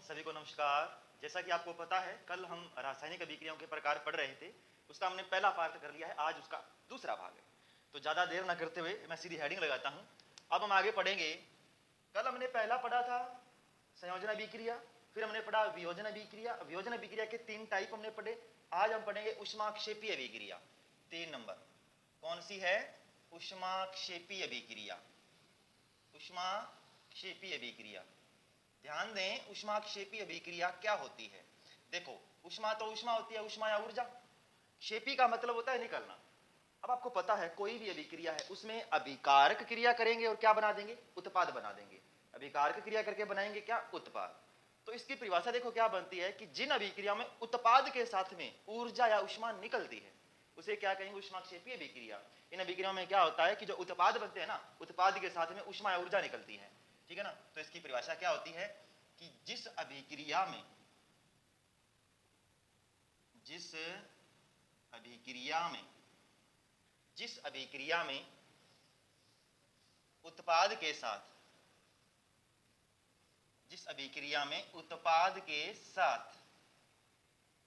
सभी को नमस्कार। जैसा कि आपको पता है, कल हम रासायनिक अभिक्रियाओं के प्रकार पढ़ रहे थे। उसका हमने पहला पार्ट कर लिया है, आज उसका दूसरा भाग है। तो ज़्यादा देर ना करते हुए मैं सीधी हेडिंग लगाता हूँ। अब हम आगे पढ़ेंगे। कल हमने पहला पढ़ा था संयोजन अभिक्रिया, फिर हमने पढ़ा वियोजन अभिक्रिया। वियोजन अभिक्रिया के 3 टाइप हमने पढ़े। आज हम पढ़ेंगे ऊष्माक्षेपीय अभिक्रिया। 3 नंबर कौन सी है? ऊष्माक्षेपीय अभिक्रिया। ऊष्माक्षेपीय अभिक्रिया, ध्यान दें, ऊष्माक्षेपीय अभिक्रिया क्या होती है। देखो, ऊष्मा तो ऊष्मा होती है, ऊष्मा या ऊर्जा। क्षेपी का मतलब होता है निकलना। अब आपको पता है कोई भी अभिक्रिया है उसमें अभिकारक क्रिया करेंगे और क्या बना देंगे? उत्पाद बना देंगे। अभिकारक क्रिया करके बनाएंगे क्या? उत्पाद। तो इसकी परिभाषा देखो क्या बनती है कि जिन अभिक्रियाओं में उत्पाद के साथ में ऊर्जा या ऊष्मा निकलती है उसे क्या कहेंगे? ऊष्माक्षेपीय अभिक्रिया। इन अभिक्रियाओं में क्या होता है कि जो उत्पाद बनते हैं ना, उत्पाद के साथ में ऊष्मा या ऊर्जा निकलती है, ठीक है ना। तो इसकी परिभाषा क्या होती है कि जिस अभिक्रिया में उत्पाद के साथ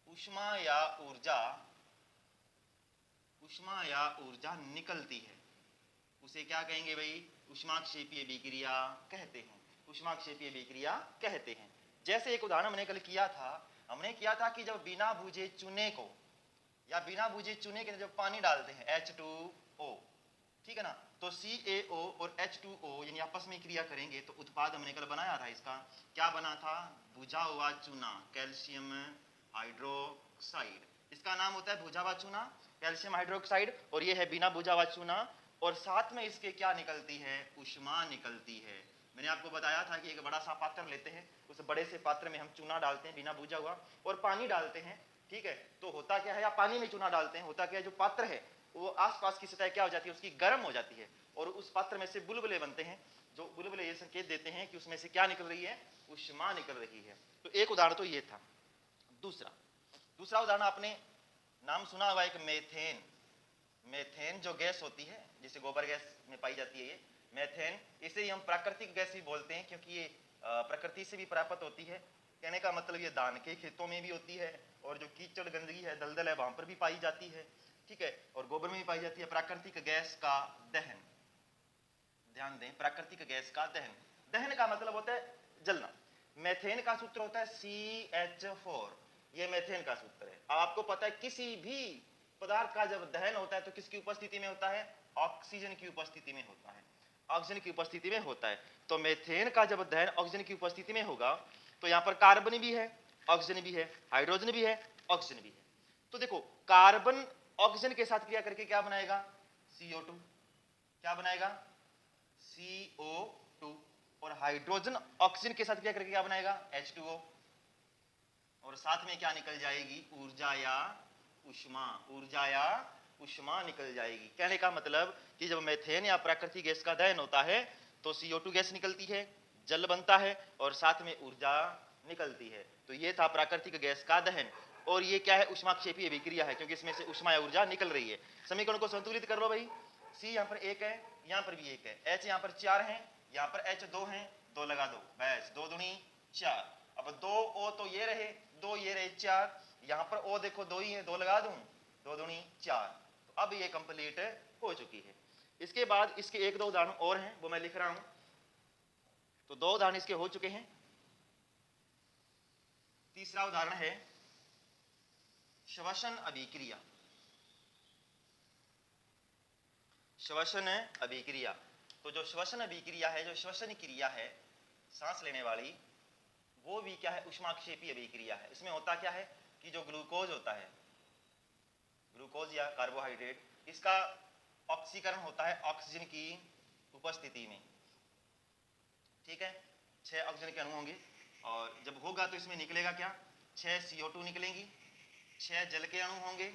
ऊष्मा या ऊर्जा निकलती है उसे क्या कहेंगे भाई? ऊष्माक्षेपीय अभिक्रिया कहते हैं। ऊष्माक्षेपीय अभिक्रिया कहते हैं। जैसे एक उदाहरण हमने कल किया था कि जब बिना बुझे चूने को या बिना बुझे चूने के जब पानी डालते हैं H2O, ठीक है ना, तो CaO और H2O यानी आपस में क्रिया करेंगे तो उत्पाद हमने कल बनाया था। इसका क्या बना था? बुझा हुआ चूना, कैल्शियम हाइड्रोक्साइड। इसका नाम होता है बुझा हुआ चूना, कैल्शियम हाइड्रोक्साइड, और ये है बिना बुझा हुआ चूना। और साथ में इसके क्या निकलती है? ऊष्मा निकलती है। मैंने आपको बताया था कि एक बड़ा सा पात्र लेते हैं, उस बड़े से पात्र में हम चूना डालते हैं बिना बुझा हुआ और पानी डालते हैं, ठीक है। तो होता क्या है, या पानी में चूना डालते हैं, होता क्या है, जो पात्र है वो आसपास की सतह क्या हो जाती है? उसकी गर्म हो जाती है और उस पात्र में से बुलबुले बनते हैं। जो बुलबुले ये संकेत देते हैं कि उसमें से क्या निकल रही है? ऊष्मा निकल रही है। तो एक उदाहरण तो ये था। दूसरा उदाहरण आपने नाम सुना हुआ एक मेथेन जो गैस होती है, जिसे गोबर गैस में पाई जाती है, ये मेथेन। इसे हम प्राकृतिक गैस भी बोलते हैं क्योंकि ये प्रकृति से भी प्राप्त होती है। कहने का मतलब ये धान के खेतों में भी होती है और जो कीचड़ गंदगी है, दलदल है, वहां पर भी पाई जाती है, ठीक है, और गोबर में भी पाई जाती है। प्राकृतिक गैस का दहन, ध्यान दें, प्राकृतिक गैस का दहन का मतलब होता है जलना। मेथेन का सूत्र होता है CH4, ये मेथेन का सूत्र है। आपको पता है किसी भी पदार्थ का जब दहन होता है तो किसकी उपस्थिति में होता है? ऑक्सीजन की उपस्थिति में होता है। ऑक्सीजन की उपस्थिति में होता है। तो मेथेन का जब दहन ऑक्सीजन की उपस्थिति में होगा तो यहां पर कार्बन भी है, ऑक्सीजन भी है, हाइड्रोजन भी है, ऑक्सीजन भी है। तो देखो, कार्बन ऑक्सीजन के साथ क्रिया करके क्या बनाएगा? CO2। क्या बनाएगा? CO2। और हाइड्रोजन ऑक्सीजन के साथ क्रिया करके क्या बनाएगा? H2O। और साथ में क्या निकल जाएगी? ऊर्जा या ऊष्मा निकल जाएगी। कहने का मतलब कि जब मेथेन या प्राकृतिक गैस का दहन होता है तो CO2 गैस निकलती है, जल बनता है और साथ में ऊर्जा निकलती है। तो ये था प्राकृतिक गैस का दहन। और ये क्या है? ऊष्माक्षेपीय अभिक्रिया है क्योंकि इसमें से ऊष्मा या ऊर्जा निकल रही है। समीकरण को संतुलित कर लो भाई। C यहाँ पर 1 है, यहाँ पर भी 1 है, H यहाँ पर 4 है, यहाँ पर H 2 है, 2 लगा दो, बस 2 दूनी 4। अब 2 O तो ये रहे, 2 ये रहे 4, यहाँ पर O देखो 2 ही है, 2 लगा दूं, 2 दूनी 4। तो अब ये कंप्लीट हो चुकी है। इसके बाद इसके 1-2 उदाहरण और हैं, वो मैं लिख रहा हूं। तो 2 उदाहरण इसके हो चुके हैं। तीसरा उदाहरण है श्वसन अभिक्रिया। श्वसन अभिक्रिया, तो जो श्वसन अभिक्रिया है, जो श्वसन क्रिया है सांस लेने वाली, वो भी क्या है? ऊष्माक्षेपीय अभिक्रिया है। इसमें होता क्या है कि जो ग्लूकोज होता है, ग्लूकोज या कार्बोहाइड्रेट, इसका ऑक्सीकरण होता है ऑक्सीजन की उपस्थिति में, ठीक है। 6 ऑक्सीजन के अणु होंगे और जब होगा तो इसमें निकलेगा क्या? 6 CO2 निकलेंगी, 6 जल के अणु होंगे,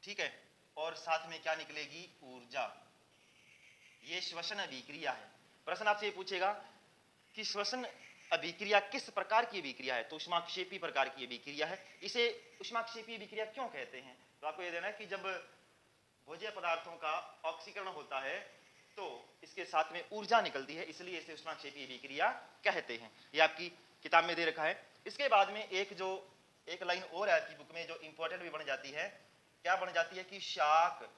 ठीक है, और साथ में क्या निकलेगी? ऊर्जा। ये श्वसन अभिक्रिया है। प्रश्न आपसे ये पूछेगा कि श्वसन अभिक्रिया किस प्रकार की अभिक्रिया है? तो ऊष्माक्षेपी प्रकार की अभिक्रिया है। इसे ऊष्माक्षेपी अभिक्रिया क्यों कहते हैं? तो आपको ये देना है कि जब भोज्य पदार्थों का ऑक्सीकरण होता है तो इसके साथ में ऊर्जा निकलती है, इसलिए इसे ऊष्माक्षेपी अभिक्रिया कहते हैं। ये आपकी किताब में दे रखा है। इसके बाद में एक लाइन और है आपकी बुक में जो इंपॉर्टेंट भी बन जाती है। क्या बन जाती है कि शाक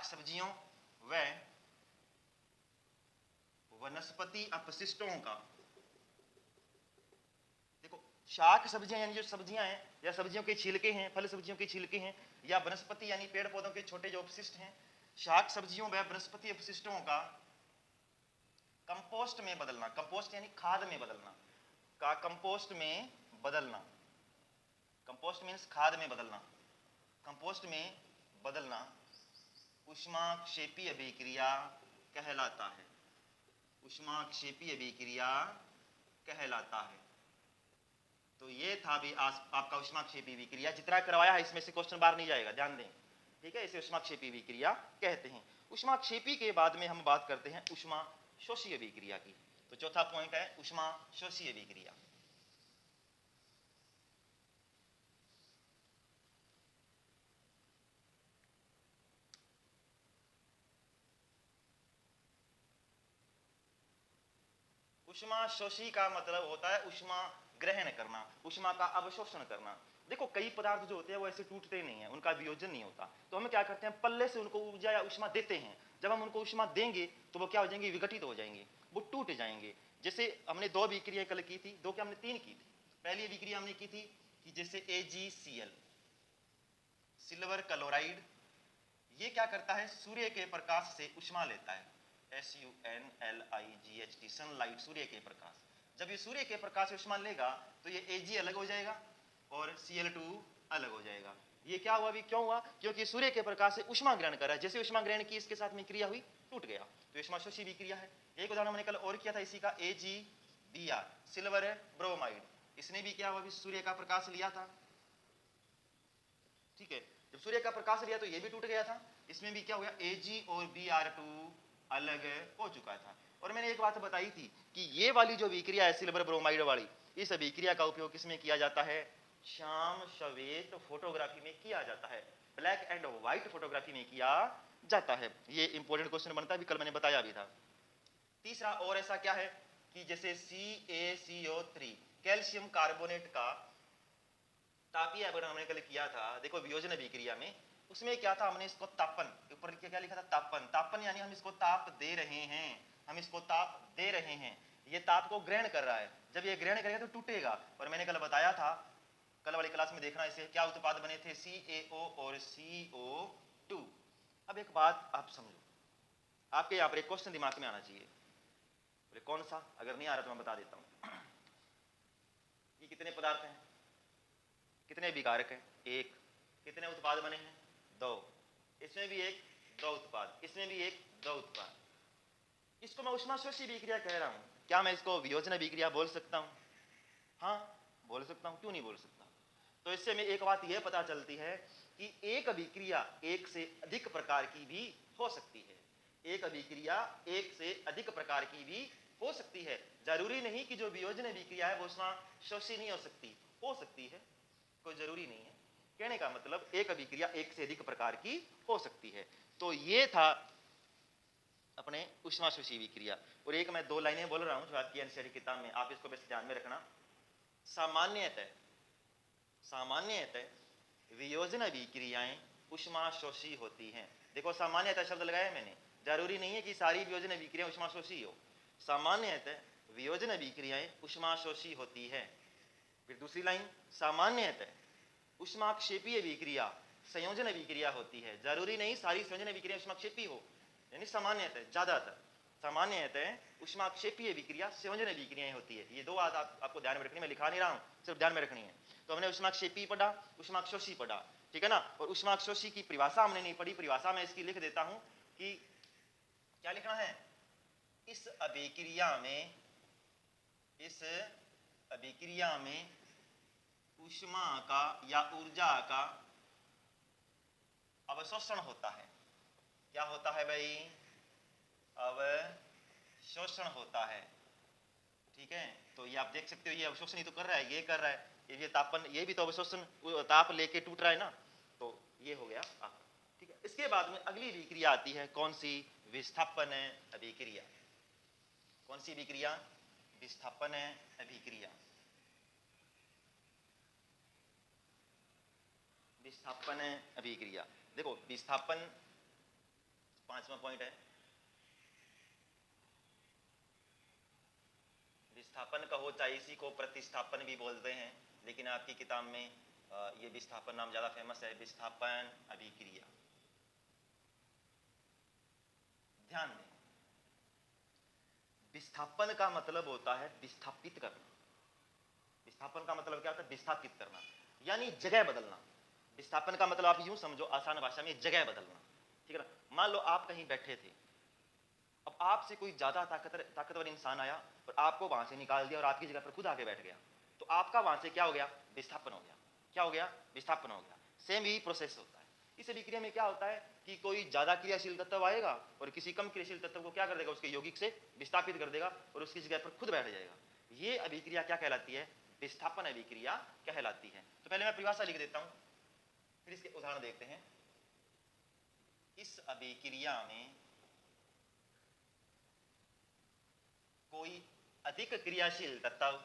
सब्जियों व वनस्पति अपशिष्टों का। देखो, शाक सब्जियां यानी जो सब्जियां हैं या सब्जियों के छिलके हैं, फल सब्जियों के छिलके हैं, या वनस्पति यानी पेड़ पौधों के छोटे जो अपशिष्ट हैं, शाक सब्जियों व वनस्पति अपशिष्टों का कंपोस्ट में बदलना। कंपोस्ट यानी खाद में बदलना का कंपोस्ट में बदलना। कंपोस्ट मीन्स खाद में बदलना। कंपोस्ट में बदलना ऊष्माक्षेपीय अभिक्रिया कहलाता है। ऊष्माक्षेपीय अभिक्रिया कहलाता है। तो ये था भी आपका ऊष्माक्षेपीय अभिक्रिया। जितना करवाया है इसमें से क्वेश्चन बाहर नहीं जाएगा, ध्यान दें, ठीक है। इसे ऊष्माक्षेपीय अभिक्रिया कहते हैं। ऊष्माक्षेपी के बाद में हम बात करते हैं ऊष्माशोषी अभिक्रिया की। तो चौथा पॉइंट है ऊष्माशोषी अभिक्रिया। ऊष्माशोषी का मतलब होता है ऊष्मा ग्रहण करना, ऊष्मा का अवशोषण करना। देखो, कई पदार्थ जो होते हैं वो ऐसे टूटते नहीं है, उनका वियोजन नहीं होता, तो हम क्या करते हैं, पल्ले से उनको ऊर्जा या ऊष्मा देते हैं। जब हम उनको ऊष्मा देंगे तो वो क्या हो जाएंगे, विघटित हो जाएंगे, वो टूट जाएंगे। जैसे हमने 2 विक्रिया कल की थी, 2 क्या हमने 3 की थी। पहली विक्रिया हमने की थी कि जैसे AgCl, सिल्वर क्लोराइड, ये क्या करता है, सूर्य के प्रकाश से ऊष्मा लेता है। SUNLIGHT, सनलाइट, सूर्य के प्रकाश। जब ये सूर्य के प्रकाश से ऊष्मा लेगा तो ये Ag अलग हो जाएगा और Cl2 अलग हो जाएगा। ये क्या हुआ, भी क्यों हुआ, क्योंकि सूर्य के प्रकाश से ऊष्मा ग्रहण कर रहा है। जैसे ऊष्मा ग्रहण की, इसके साथ में क्रिया हुई, टूट गया, तो ऊष्माशोषी विक्रिया है। एक उदाहरण हमने कल और किया था इसी का, AgBr, सिल्वर ब्रोमाइड। इसने भी क्या हुआ, भी सूर्य का प्रकाश लिया था, ठीक है। जब सूर्य का प्रकाश लिया तो ये भी टूट गया था। इसमें भी क्या हुआ, Ag और Br2 अलग हो चुका था। और मैंने एक बात बताई थी कि ये वाली जो विक्रिया है सिल्वर ब्रोमाइड वाली, इस विक्रिया का उपयोग किसमें किया जाता है, श्याम श्वेत फोटोग्राफी में किया जाता है, ब्लैक एंड व्हाइट फोटोग्राफी में किया जाता है। ये इंपॉर्टेंट क्वेश्चन बनता है, भी कल मैंने बताया भी था। तीसरा और ऐसा क्या है कि जैसे CaCO3, कैल्शियम कार्बोनेट का तापीय अपघटन हमने कल किया था। देखो, वियोजन विक्रिया में उसमें क्या था, हमने इसको तापन, ऊपर क्या लिखा था, तापन। तापन यानी हम इसको ताप दे रहे हैं, हम इसको ताप दे रहे हैं, ये ताप को ग्रहण कर रहा है। जब ये ग्रहण करेगा तो टूटेगा। और मैंने कल बताया था, कल वाली क्लास में देखना, इसे क्या उत्पाद बने थे, CaO और CO2। अब एक बात आप समझो, आपके यहाँ पर एक क्वेश्चन दिमाग में आना चाहिए। बोले कौन सा, अगर नहीं आ रहा तो मैं बता देता हूँ। ये कितने पदार्थ हैं, कितने विकारक हैं, 1। कितने उत्पाद बने हैं, 2। इसमें भी 1, 2 उत्पाद, इसमें भी 1, 2 उत्पाद। इसको मैं ऊष्माशोषी विक्रिया कह रहा हूं। क्या मैं इसको वियोजन विक्रिया बोल सकता हूं? हाँ, बोल सकता हूं, क्यों नहीं बोल सकता। तो इससे में एक बात यह पता चलती है कि एक अभिक्रिया एक से अधिक प्रकार की भी हो सकती है। एक अभिक्रिया एक से अधिक प्रकार की भी हो सकती है। जरूरी नहीं कि जो वियोजन विक्रिया है वो ऊष्माशोषी नहीं हो सकती है, कोई जरूरी नहीं है। कहने का मतलब एक अभिक्रिया एक से अधिक प्रकार की हो सकती है। तो ये था अपने ऊष्माशोषी विक्रिया। और एक मैं 2 लाइनें बोल रहा हूं जो आपकी एनसीईआरटी किताब में, आप इसको बस ध्यान में रखना। सामान्यतः वियोजन विक्रियाएं ऊष्माशोषी होती हैं। देखो, सामान्यतः शब्द लगाया मैंने, जरूरी नहीं है कि सारी वियोजन विक्रियाएं ऊष्माशोषी हो। सामान्यतः वियोजन विक्रियाएं ऊष्माशोषी होती है। फिर दूसरी लाइन, सामान्यतः ऊष्माक्षेपीय विक्रिया संयोजन विक्रिया होती है। जरूरी नहीं सारी संयोजन विक्रिया ऊष्माक्षेपी हो, यानी सामान्यतः, ज्यादातर सामान्यतः ऊष्माक्षेपीय विक्रिया संयोजन विक्रियाएं होती है। ये 2 बात आपको ध्यान में रखनी, मैं लिखा नहीं रहा हूं, सिर्फ ध्यान में रखनी है। तो हमने ऊष्माक्षेपी पढ़ा, ऊष्माक्षोषी पढ़ा, ठीक है ना। और ऊष्माक्षोषी की परिभाषा हमने नहीं पढ़ी, परिभाषा मैं इसकी लिख देता हूं कि क्या लिखना है, इस अभिक्रिया में ऊष्मा का या ऊर्जा का अवशोषण होता है। क्या होता है भाई, अवशोषण होता है, ठीक है। तो ये आप देख सकते हो, ये अवशोषण ही तो कर रहा है, ये कर रहा है, ये तापन, ये भी तो अवशोषण, ताप लेके टूट रहा है ना। तो ये हो गया आप, ठीक है। इसके बाद में अगली विक्रिया आती है, कौन सी, विस्थापन अभिक्रिया। कौन सी अभिक्रिया? विस्थापन अभिक्रिया। विस्थापन अभिक्रिया। देखो विस्थापन 5वां पॉइंट है। विस्थापन कहो चाहे इसी को प्रतिस्थापन भी बोलते हैं, लेकिन आपकी किताब में ये विस्थापन नाम ज्यादा फेमस है, विस्थापन अभिक्रिया। ध्यान दें, विस्थापन का मतलब होता है विस्थापित करना। विस्थापन का मतलब क्या होता है? विस्थापित करना, यानी जगह बदलना। विस्थापन का मतलब आप यूं समझो आसान भाषा में, जगह बदलना, ठीक है ना। मान लो आप कहीं बैठे थे, अब आपसे कोई ज्यादा ताकतवर इंसान आया और आपको वहां से निकाल दिया और आपकी जगह पर खुद आके बैठ गया, तो आपका वहां से क्या हो गया? विस्थापन हो गया। क्या हो गया? विस्थापन हो गया। सेम ही प्रोसेस होता है इस अभिक्रिया में। क्या होता है कि कोई ज्यादा क्रियाशील तत्व आएगा और किसी कम क्रियाशील तत्व को क्या कर देगा? उसके यौगिक से विस्थापित कर देगा और उसकी जगह पर खुद बैठ जाएगा। ये अभिक्रिया क्या कहलाती है? विस्थापन अभिक्रिया कहलाती है। तो पहले मैं परिभाषा लिख देता हूं, फिर इसके उदाहरण देखते हैं। इस अभिक्रिया में कोई अधिक क्रियाशील तत्व,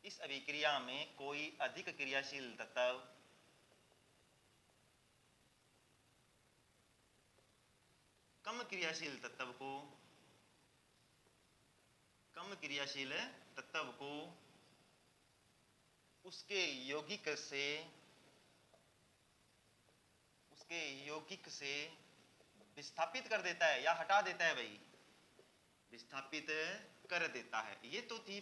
इस अभिक्रिया में कोई अधिक क्रियाशील तत्व कम क्रियाशील तत्व को उसके यौगिक से विस्थापित कर देता है या हटा देता है भाई, विस्थापित कर देता है। ये तो थी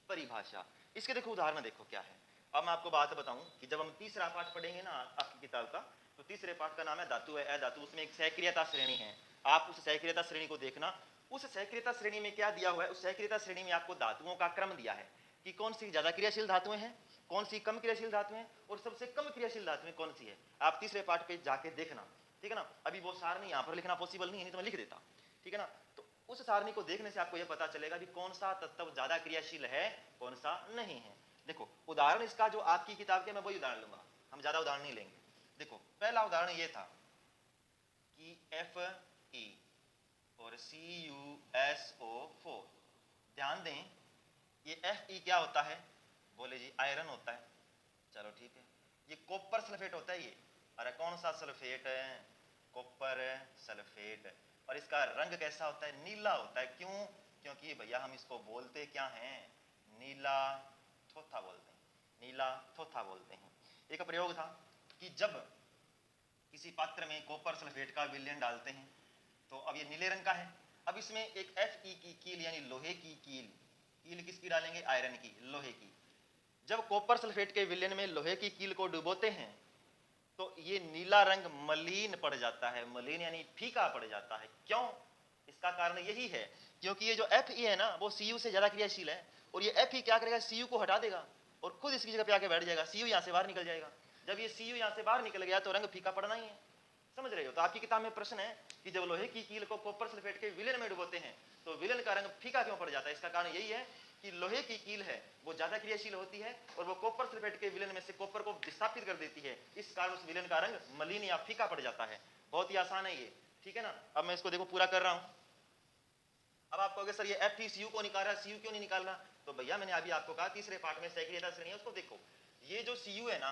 परिभाषा। इसके देखो उदाहरण देखो क्या है। अब मैं आपको बात बताऊं कि जब हम तीसरा पाठ पढ़ेंगे ना आपकी किताब का, तो तीसरे पाठ का नाम है धातु है अधातु। उसमें एक सहक्रियता श्रेणी है, आप उस सहक्रियता श्रेणी को देखना। उस सहक्रियता श्रेणी में क्या दिया हुआ है? उस सहक्रियता श्रेणी में आपको धातुओं का क्रम दिया है कि कौन सी ज्यादा क्रियाशील धातुएं हैं, कौन सी कम क्रियाशील धातुएं और सबसे कम क्रियाशील धातुएं कौन सी है। आप तीसरे पाठ पे जाके देखना, ठीक है ना। अभी वो सारणी यहाँ पर लिखना पॉसिबल नहीं है, नहीं तो मैं लिख देता, ठीक है ना। तो उस सारणी को देखने से आपको यह पता चलेगा कि कौन सा तत्व ज्यादा क्रियाशील है, कौन सा नहीं है। देखो उदाहरण इसका जो आपकी किताब के, मैं वही उदाहरण लूंगा, हम ज्यादा उदाहरण नहीं लेंगे। देखो पहला उदाहरण ये था कि Fe और CuSO4। ध्यान दें, ये Fe क्या होता है? बोले जी आयरन होता है। चलो ठीक है, ये कॉपर सल्फेट होता है ये। अरे कौन सा सल्फेट है? Copper sulphate. और इसका रंग कैसा होता है? नीला होता है। क्यों? क्योंकि भैया हम इसको बोलते क्या हैं? नीला थोथा बोलते हैं, नीला थोथा बोलते हैं। एक प्रयोग था कि जब किसी पात्र में कॉपर सल्फेट का विलयन डालते हैं, तो अब ये नीले रंग का है। अब इसमें एक Fe की कील यानी लोहे की कील किसकी डालेंगे? आयरन की, लोहे की। जब कॉपर सल्फेट के विलयन में लोहे की कील को डुबोते हैं तो ये नीला रंग मलिन पड़ जाता है। मलिन यानी फीका पड़ जाता है। क्यों? इसका कारण यही है क्योंकि ये जो Fe है ना वो Cu से ज्यादा क्रियाशील है, और ये Fe क्या करेगा? Cu को हटा देगा और खुद इसकी जगह पे आके बैठ जाएगा। Cu यहाँ से बाहर निकल जाएगा। जब ये Cu यहाँ से बाहर निकल गया तो रंग फीका पड़ना ही है। समझ रहे हो? तो आपकी किताब में प्रश्न है कि जब लोहे की कील को कॉपर सल्फेट के विलयन में डुबोते हैं तो विलयन का रंग फीका क्यों पड़ जाता है? इसका कारण यही है कि लोहे की कील है वो ज्यादा क्रियाशील होती है और वो कॉपर सल्फेट के विलयन में से कॉपर को विस्थापित कर देती है। इस कारण उस विलयन का रंग मलिन या फीका पड़ जाता है। बहुत ही आसान है ये, ठीक है ना। अब मैं इसको देखो पूरा कर रहा हूं। अब आप कहोगे सर ये FeCu को निकाल रहा है, Cu क्यों नहीं निकाल रहा? तो भैया मैंने अभी आपको कहा तीसरे पार्ट में सहक्रियता श्रेणी है, उसको देखो। ये जो Cu है ना,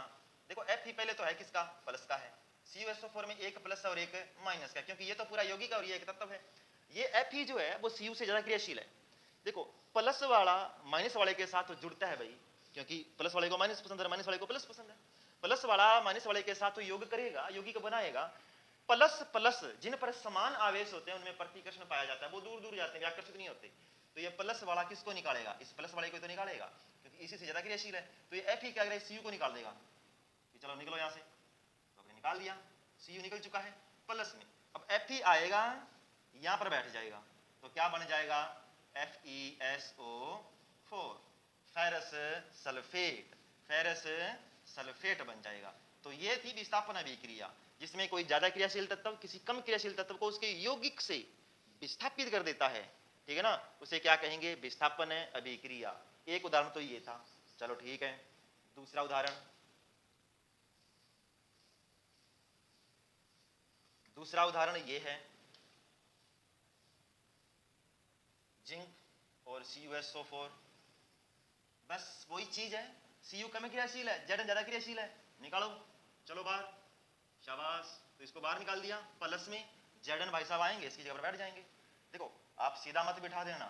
देखो Fe पहले तो है किसका? प्लस का है। CuSO4 में एक प्लस और एक माइनस का, क्योंकि ये तो पूरा यौगिक और ये एक तत्व है। ये Fe जो है वो Cu से ज्यादा क्रियाशील है। देखो प्लस वाला माइनस वाले के साथ जुड़ता है भाई, क्योंकि प्लस वाले को माइनस पसंद है, माइनस वाले को प्लस पसंद है। प्लस वाला माइनस वाले के साथ तो योग करेगा, यौगिक बनाएगा। प्लस प्लस जिन पर समान आवेश होते हैं उनमें प्रतिकर्षण पाया जाता है, वो दूर दूर जाते हैं, आकर्षित नहीं होते। तो ये प्लस वाला किसको निकालेगा? इस प्लस वाले को तो निकालेगा, क्योंकि इसी से ज्यादा क्रियाशील है। तो ये Fe क्या करेगा? Cu को निकाल देगा कि चलो निकलो यहां से। तो हमने निकाल दिया, Cu निकल चुका है प्लस में। अब Fe आएगा यहां पर बैठ जाएगा, तो क्या बन जाएगा? FeSO4, फेरस सल्फेट बन जाएगा। तो ये थी विस्थापन अभिक्रिया, जिसमें कोई ज्यादा क्रियाशील तत्व किसी कम क्रियाशील तत्व को उसके यौगिक से विस्थापित कर देता है, ठीक है ना। उसे क्या कहेंगे? विस्थापन अभिक्रिया। एक उदाहरण तो ये था। चलो ठीक है, दूसरा उदाहरण दूसरा उदाहरण ये है, जिंक और CuSO4, बस वही चीज है, Cu कम क्रियाशील है, Zn ज्यादा क्रियाशील है, निकालो, चलो बाहर, शाबाश। तो इसको बाहर निकाल दिया, प्लस में Zn भाई साहब आएंगे, इसकी जगह पर बैठ जाएंगे। देखो आप सीधा मत बिठा देना,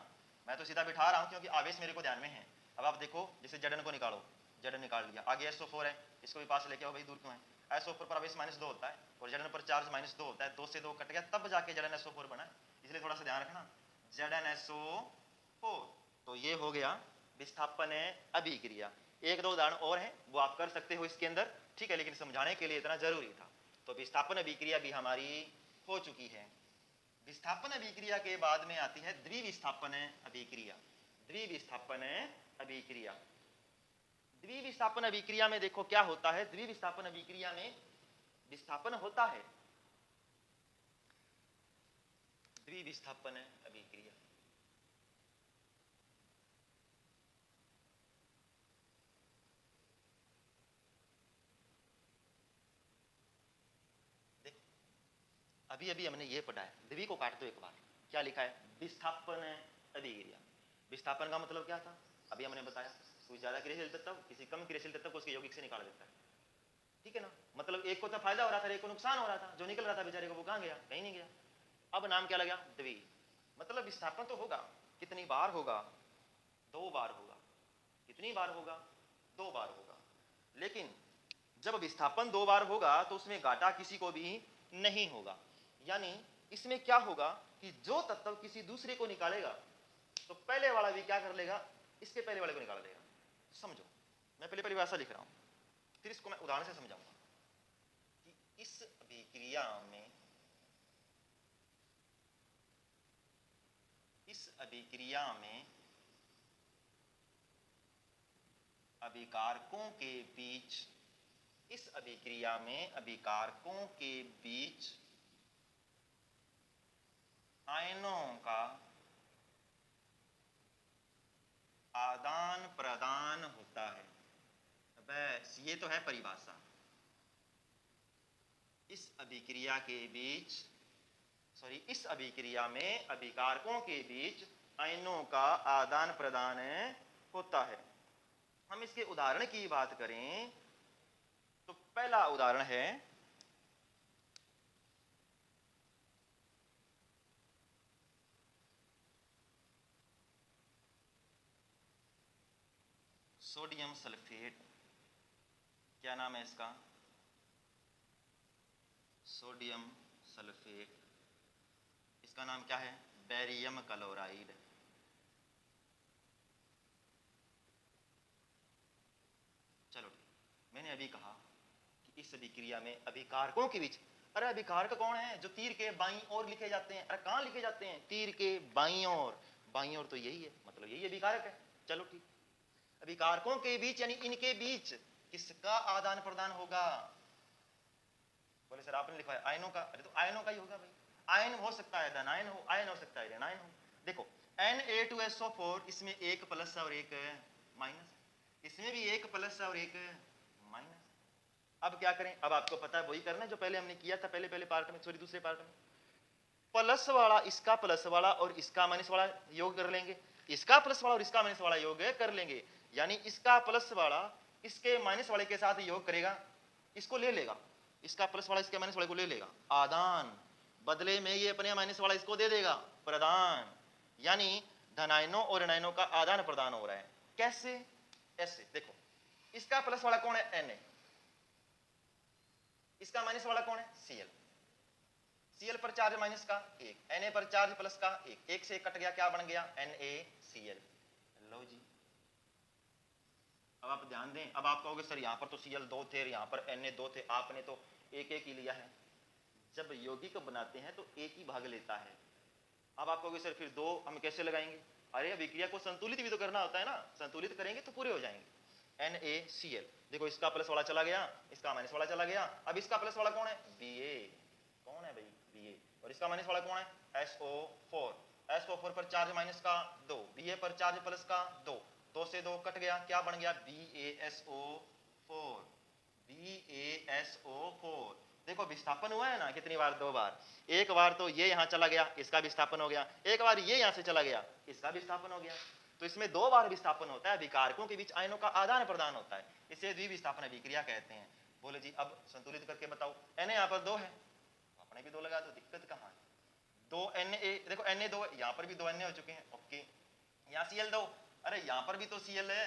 मैं तो सीधा बिठा रहा हूं क्योंकि आवेश मेरे को ध्यान में है। अब आप देखो, जैसे Zn को निकालो, Zn निकाल लिया, आगे SO4 है, इसको भी पास लेके आओ भाई, दूर क्यों है, SO4 पर आवेश -2 होता है और Zn पर चार्ज -2 होता है, 2 से 2 कट गया, तब जाके ZnSO4 बना, इसलिए थोड़ा सा ध्यान रखना, ZnSO4। तो ये हो गया विस्थापन अभिक्रिया। एक दो उदाहरण और हैं, वो आप कर सकते हो इसके अंदर, ठीक है, लेकिन समझाने के लिए इतना जरूरी था। तो विस्थापन अभिक्रिया भी हमारी हो चुकी है। विस्थापन अभिक्रिया के बाद में आती है द्विविस्थापन अभिक्रिया। द्विविस्थापन अभिक्रिया, द्विविस्थापन अभिक्रिया में देखो क्या होता है। द्विविस्थापन अभिक्रिया में विस्थापन होता है, द्विविस्थापन अभिक्रिया, अभी अभी हमने ये पढ़ा है, द्वि को काट दो एक बार, क्या लिखा है, विस्थापन अभिक्रिया। विस्थापन का मतलब क्या था, अभी हमने बताया, कोई ज्यादा क्रियाशील तत्व किसी कम क्रियाशील तत्व को उसके यौगिक से निकाल देता है, ठीक है ना, मतलब एक को तो फायदा हो रहा था, एक को नुकसान हो रहा था, जो निकल रहा था बेचारे को वो कहां गया, कहीं नहीं गया। अब नाम क्या लगा, द्वि, मतलब विस्थापन तो होगा, कितनी बार होगा, 2 बार होगा, कितनी बार होगा, 2 बार होगा। लेकिन जब विस्थापन 2 बार होगा तो उसमें घाटा किसी को भी नहीं होगा, यानी इसमें क्या होगा कि जो तत्व किसी दूसरे को निकालेगा तो पहले वाला भी क्या कर लेगा, इसके पहले वाले को निकाल देगा। समझो, मैं पहले परिभाषा लिख रहा हूं, फिर इसको मैं उदाहरण से समझाऊंगा कि इस अभिक्रिया में, इस अभिक्रिया में अभिकारकों के बीच, इस अभिक्रिया में अभिकारकों के बीच आयनों का आदान प्रदान होता है। बस ये तो है परिभाषा। इस अभिक्रिया के बीच, सॉरी, इस अभिक्रिया में अभिकारकों के बीच आयनों का आदान प्रदान होता है। हम इसके उदाहरण की बात करें तो पहला उदाहरण है सोडियम सल्फेट। क्या नाम है इसका, सोडियम सल्फेट। इसका नाम क्या है, बेरियम क्लोराइड। चलो ठीक, मैंने अभी कहा कि इस अभिक्रिया में अभिकारकों के बीच, अरे अभिकारक कौन है, जो तीर के बाईं ओर लिखे जाते हैं। अरे कहां लिखे जाते हैं, तीर के बाईं ओर, बाईं ओर तो यही है, मतलब यही अभिकारक है। चलो ठीक, अभिकारकों के बीच यानी इनके बीच किसका आदान प्रदान होगा, बोले सर आपने लिखा है आयनों का, अरे तो आयनों का ही होगा भाई, आयन हो सकता है धन आयन हो, आयन हो सकता है ऋण आयन हो। देखो Na2SO4, इसमें एक प्लस और एक माइनस, इसमें भी एक प्लस और एक माइनस। अब क्या करें, अब आपको पता है वही करना जो पहले हमने किया था, पहले पार्ट में, सॉरी दूसरे पार्ट में, प्लस वाला इसका प्लस वाला और इसका माइनस वाला योग कर लेंगे, इसका प्लस वाला और इसका माइनस वाला योग कर लेंगे, यानी इसका प्लस वाला इसके माइनस वाले के साथ योग करेगा, इसको ले लेगा, इसका प्लस वाला इसके माइनस वाले को ले लेगा, आदान, बदले में ये अपने माइनस वाला इसको दे देगा प्रदान, यानी धनायनों और ऋणायनों का आदान प्रदान हो रहा है। कैसे, ऐसे देखो, इसका प्लस वाला कौन है, Na, इसका माइनस वाला कौन है, Cl, Cl पर चार्ज माइनस का 1, Na पर चार्ज प्लस का 1, 1 से कट गया, क्या बन गया, NaCl। लो जी, अब आप ध्यान दें, अब आप कहोगे सर यहाँ पर तो Cl 2 थे, यहाँ पर Na 2 थे, आपने तो एक एक ही लिया है। जब यौगिक बनाते हैं तो एक ही भाग लेता है। अब आप कहोगे सर फिर 2 हम कैसे लगाएंगे, अरे अभिक्रिया को संतुलित भी तो करना होता है ना, संतुलित करेंगे तो पूरे हो जाएंगे। NaCl, देखो इसका प्लस वाला चला गया, इसका माइनस वाला चला गया, अब इसका प्लस वाला कौन है, Ba, कौन है भाई, Ba, और इसका माइनस वाला कौन है, SO4, SO4 पर चार्ज माइनस का 2, Ba पर चार्ज प्लस का 2, 2 से 2 कट गया, क्या बन गया, BaSO4, BaSO4, देखो विस्थापन हुआ है ना कितनी बार, 2 बार। एक बार तो ये यहाँ चला गया, इसका विस्थापन हो गया, एक बार ये यहाँ से चला गया, इसका विस्थापन हो गया। तो इसमें 2 बार विस्थापन होता है, विकारकों के बीच आयनों का आदान प्रदान होता है, इसे द्विविस्थापन अभिक्रिया कहते हैं। बोले जी अब संतुलित करके बताओ, Na यहाँ पर 2 है, अपने भी 2 लगा दो, दिक्कत कहाँ है। 2 Na, देखो Na 2 यहाँ पर भी 2 Na हो चुके हैं, ओके। यहाँ Cl 2, अरे यहाँ पर भी तो Cl है,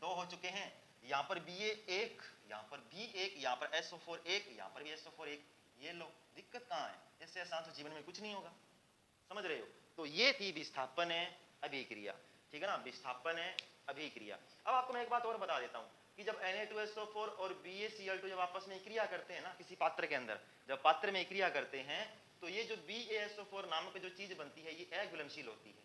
2 हो चुके हैं। यहाँ पर Ba 1, यहाँ पर B1, यहाँ पर SO4 1, यहाँ पर भी SO4 1, ये लो, दिक्कत कहाँ है। इससे आसान तो जीवन में कुछ नहीं होगा, समझ रहे हो। तो ये थी विस्थापन अभिक्रिया, ठीक है ना, विस्थापन अभिक्रिया। अब आपको मैं एक बात और बता देता हूँ कि जब Na2SO4 और BaCl2 जब आपस में क्रिया करते हैं ना किसी पात्र के अंदर, जब पात्र में क्रिया करते हैं तो ये जो BaSO4 नामक जो चीज बनती है ये अघुलनशील होती है।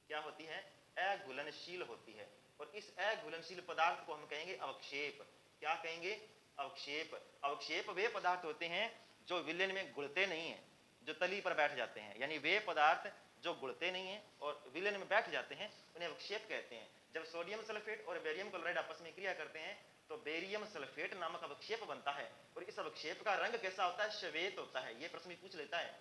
क्या होती है? अघुलनशील होती है। और इस अघुलनशील पदार्थ को हम कहेंगे अवक्षेप। क्या कहेंगे? अवक्षेप। अवक्षेप वे पदार्थ होते हैं जो विलयन में घुलते नहीं है, जो तली पर बैठ जाते हैं, यानी वे पदार्थ जो घुलते नहीं है और विलयन में बैठ जाते हैं उन्हें अवक्षेप कहते हैं। जब सोडियम सल्फेट और बेरियम क्लोराइड आपस में क्रिया करते हैं तो बेरियम सल्फेट नामक अवक्षेप बनता है। और इस अवक्षेप का रंग कैसा होता है? श्वेत होता है। ये प्रश्न भी पूछ लेता है,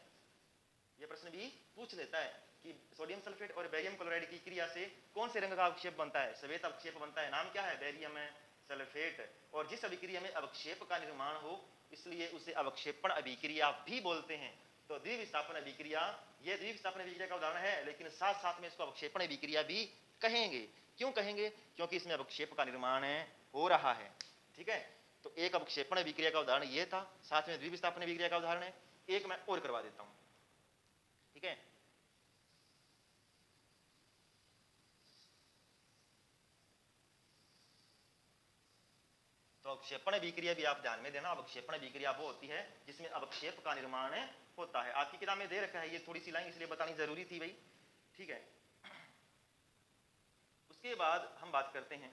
ये प्रश्न भी पूछ लेता है कि सोडियम सल्फेट और बेरियम क्लोराइड की क्रिया से कौन से रंग का अवक्षेप बनता है? श्वेत अवक्षेप बनता है। नाम क्या है? Barium sulphate. और जिस अभिक्रिया में अवक्षेप का निर्माण हो इसलिए उसे अवक्षेपण अभिक्रिया भी बोलते हैं। तो द्विविस्थापन अभिक्रिया, ये द्विविस्थापन अभिक्रिया का उदाहरण है, लेकिन साथ साथ में इसको अवक्षेपण अभिक्रिया भी कहेंगे। क्यों कहेंगे? क्योंकि इसमें अवक्षेप का निर्माण हो रहा है, ठीक है। तो एक अवक्षेपण अभिक्रिया का उदाहरण ये था, साथ में द्विविस्थापन अभिक्रिया का उदाहरण है। एक मैं और करवा देता हूं, ठीक है। तो अवक्षेपण अभिक्रिया भी आप ध्यान में देना। अवक्षेपण अभिक्रिया वो होती है जिसमें अवक्षेप का निर्माण होता है। आपकी किताब में दे रखा है, ये थोड़ी सी लाइन इसलिए बतानी जरूरी थी भाई, ठीक है। उसके बाद हम बात करते हैं,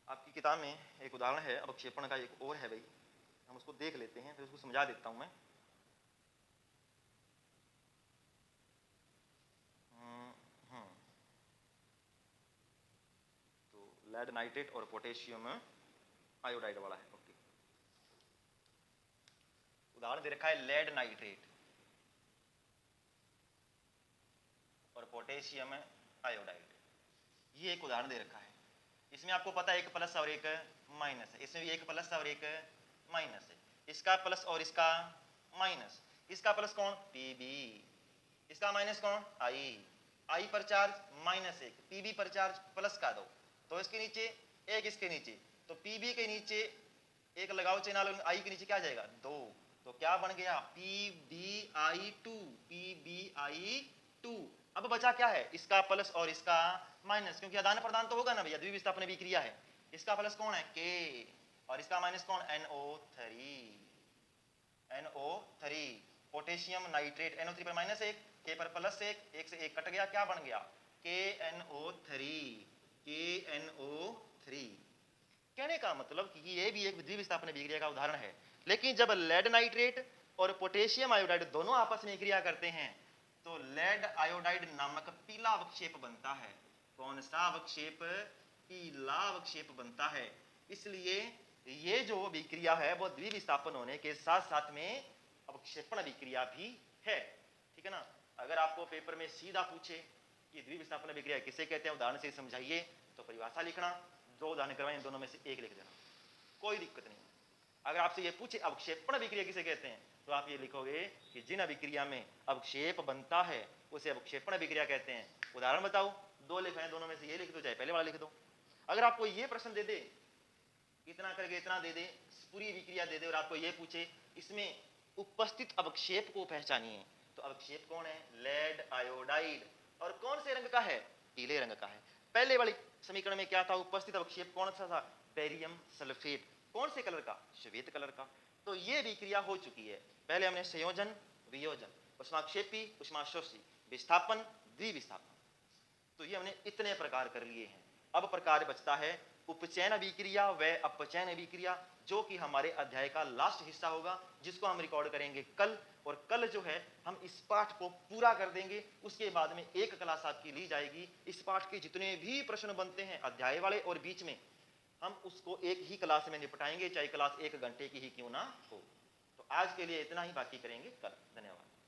आपकी किताब में एक उदाहरण है अवक्षेपण का, एक और है भाई, हम उसको देख लेते हैं फिर उसको समझा देता हूं मैं। तो लेड नाइट्रेट और पोटेशियम आयोडाइड वाला है, ओके। उदाहरण दे रखा है लेड नाइट्रेट और पोटेशियम आयोडाइड, ये एक उदाहरण दे रखा है। इसमें आपको पता है एक प्लस और एक माइनस है, इसमें भी एक प्लस और एक माइनस है। इसका प्लस और इसका माइनस, इसका प्लस कौन? Pb, इसका माइनस कौन? I पर चार्ज -1, Pb पर चार्ज प्लस का 2, तो इसके नीचे एक, इसके नीचे, तो Pb के नीचे एक लगाओ चेनाल, I के नीचे क्या जाएगा? 2, तो क्या बन गया? PbI2, PbI2। अब बचा क्या है? इसका प्लस और इसका माइनस, क्योंकि आदान प्रदान तो होगा ना भैया, द्विविस्थापन अभिक्रिया है। इसका प्लस कौन है? K, और इसका माइनस कौन? NO3। पोटेशियम नाइट्रेट, NO3 पर -1, K पर +1, 1 से 1 कट गया, क्या बन गया? KNO3। कहने का मतलब कि ये भी एक द्विविस्थापन अभिक्रिया का उदाहरण है। लेकिन जब लेड नाइट्रेट और पोटेशियम आयोडाइड दोनों आपस में क्रिया करते हैं तो लेड आयोडाइड नामक पीला अवक्षेप बनता है। कौन सा अवक्षेप? पीला अवक्षेप बनता है। इसलिए ये जो अभिक्रिया है वो द्विविस्थापन होने के साथ साथ में अवक्षेपण अभिक्रिया भी है, ठीक है ना। अगर आपको पेपर में सीधा पूछे कि द्विविस्थापन अभिक्रिया किसे कहते हैं, उदाहरण से समझाइए, तो परिभाषा लिखना, 2 उदाहरण करवाएं, दोनों में से एक लिख देना, कोई दिक्कत नहीं। अगर आपसे ये पूछे अवक्षेपण अभिक्रिया किसे कहते हैं, तो आप ये लिखोगे कि जिन अभिक्रिया में अवक्षेप बनता है उसे अवक्षेपण अभिक्रिया कहते हैं। उदाहरण बताओ, 2 लिखे, दोनों में से ये लिख दो, चाहे पहले वाला लिख दो। अगर आपको ये प्रश्न दे दे, इतना करके इतना दे दे, पूरी अभिक्रिया दे दे, और आपको ये पूछे इसमें उपस्थित अवक्षेप को पहचानिए, तो अवक्षेप कौन है? Lead iodide. और कौन से रंग का है? पीले रंग का है। पहले वाली समीकरण में क्या था? उपस्थित अवक्षेप कौन सा था? Barium sulphate. कौन से कलर का? श्वेत कलर का। तो ये अभिक्रिया हो चुकी है। पहले हमने संयोजन, वियोजन, उष्माक्षेपी, उष्माशोषी, विस्थापन, द्विविस्थापन, तो ये हमने इतने प्रकार कर लिए हैं। अब प्रकार बचता है उपचयन अभिक्रिया व अपचयन अभिक्रिया, जो कि हमारे अध्याय का लास्ट हिस्सा होगा, जिसको हम रिकॉर्ड करेंगे कल। और कल जो है हम इस पाठ को पूरा कर देंगे, उसके बाद में एक क्लास आपकी ली जाएगी। इस पाठ के जितने भी प्रश्न बनते हैं अध्याय वाले और बीच में, हम उसको एक ही क्लास में निपटाएंगे, चाहे क्लास 1 घंटे की ही क्यों ना हो। तो आज के लिए इतना ही, बाकी करेंगे कल। धन्यवाद।